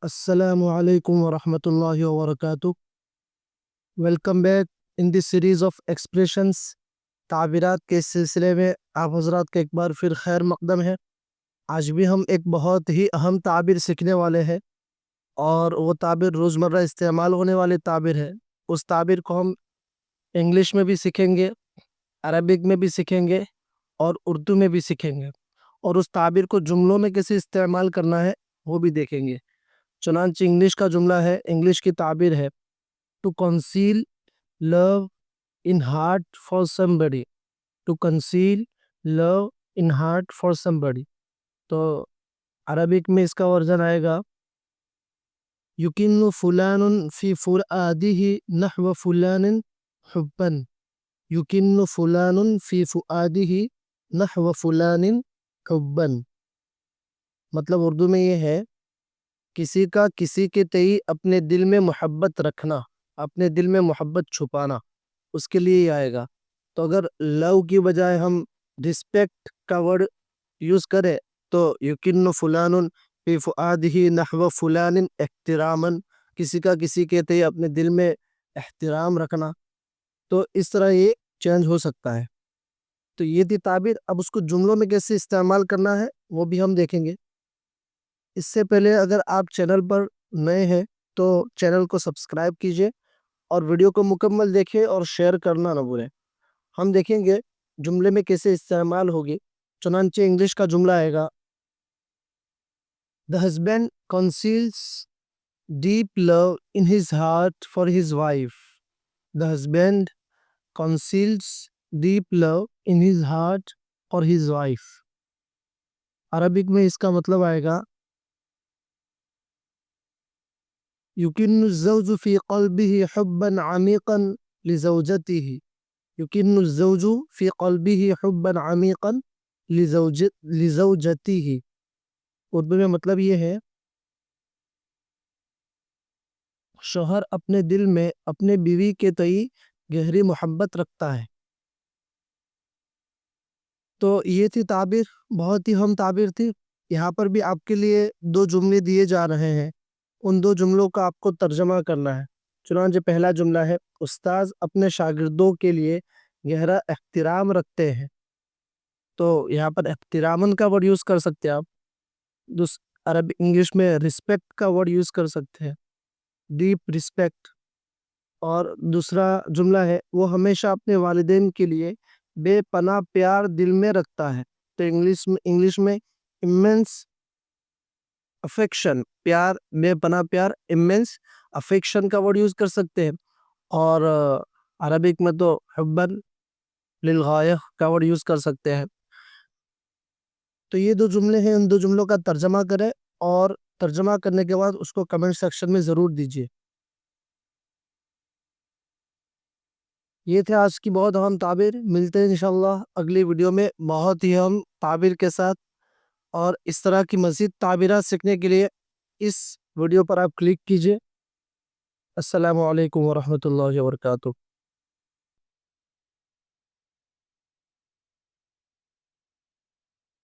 السلام علیکم ورحمۃ اللہ وبرکاتہ. Welcome back in the series of expressions. تعبیرات کے سلسلے میں آپ حضرات کا ایک بار پھر خیر مقدم ہے. آج بھی ہم ایک بہت ہی اہم تعبیر سیکھنے والے ہیں، اور وہ تعبیر روزمرہ استعمال ہونے والی تعبیر ہے. اس تعبیر کو ہم انگلش میں بھی سیکھیں گے، عربک میں بھی سیکھیں گے اور اردو میں بھی سیکھیں گے، اور اس تعبیر کو جملوں میں کیسے استعمال کرنا ہے وہ بھی دیکھیں گے. چنانچہ انگلش کا جملہ ہے، انگلش کی تعبیر ہے to conceal love in heart for somebody. To conceal love in heart for somebody. تو عربک میں اس کا ورژن آئے گا یکن فلان فی فؤادہ نحو فلان حبا. یکن فلان فی فؤادہ نحو فلان حبا. مطلب اردو میں یہ ہے کسی کا کسی کے تئیں اپنے دل میں محبت رکھنا، اپنے دل میں محبت چھپانا، اس کے لیے ہی آئے گا. تو اگر لو کی بجائے ہم رسپیکٹ کا ورڈ یوز کریں تو یکن فلان فی فؤادہ نحو فلان احتراما. کسی کا کسی کے تئیں اپنے دل میں احترام رکھنا، تو اس طرح یہ چینج ہو سکتا ہے. تو یہ تھی تعبیر. اب اس کو جملوں میں کیسے استعمال کرنا ہے وہ بھی ہم دیکھیں گے. اس سے پہلے اگر آپ چینل پر نئے ہیں تو چینل کو سبسکرائب کیجئے اور ویڈیو کو مکمل دیکھیں اور شیئر کرنا نہ بھولیں. ہم دیکھیں گے جملے میں کیسے استعمال ہوگی. چنانچہ انگلش کا جملہ آئے گا The husband conceals deep love in his heart for his wife. The husband conceals deep love in his heart for his wife. Arabic میں اس کا مطلب آئے گا يكن الزوج في قلبه حبا عميقا لزوجته. يكن الزوج في قلبه حبا عميقا لزوجته. اردو میں مطلب یہ ہے شوہر اپنے دل میں اپنے بیوی کے تئیں گہری محبت رکھتا ہے. تو یہ تھی تعبیر، بہت ہی اہم تعبیر تھی. یہاں پر بھی آپ کے لیے دو جملے دیے جا رہے ہیں، ان دو جملوں کا آپ کو ترجمہ کرنا ہے. چنانچہ پہلا جملہ ہے استاذ اپنے شاگردوں کے لیے گہرا احترام رکھتے ہیں. تو یہاں پر احترامن کا ورڈ یوز کر سکتے ہیں آپ. عربی انگلش میں رسپیکٹ کا ورڈ یوز کر سکتے ہیں، ڈیپ رسپیکٹ. اور دوسرا جملہ ہے وہ ہمیشہ اپنے والدین کے لیے بے پناہ پیار دل میں رکھتا ہے. تو انگلش میں immense affection، پیار، بے پناہ پیار، immense affection کا ورڈ یوز کر سکتے ہیں. اور عربک میں تو حباً للغایہ کا ورڈ یوز کر سکتے ہیں. تو یہ دو جملے ہیں، ان دو جملوں کا ترجمہ کریں اور ترجمہ کرنے کے بعد اس کو کمنٹ سیکشن میں ضرور دیجیے. یہ تھے آج کی بہت اہم تعبیر. ملتے ہیں انشاءاللہ اگلی ویڈیو میں بہت ہی اہم تعبیر کے ساتھ. اور اس طرح کی مزید تعبیرات سیکھنے کے لیے اس ویڈیو پر آپ کلک کیجئے. السلام علیکم ورحمۃ اللہ وبرکاتہ.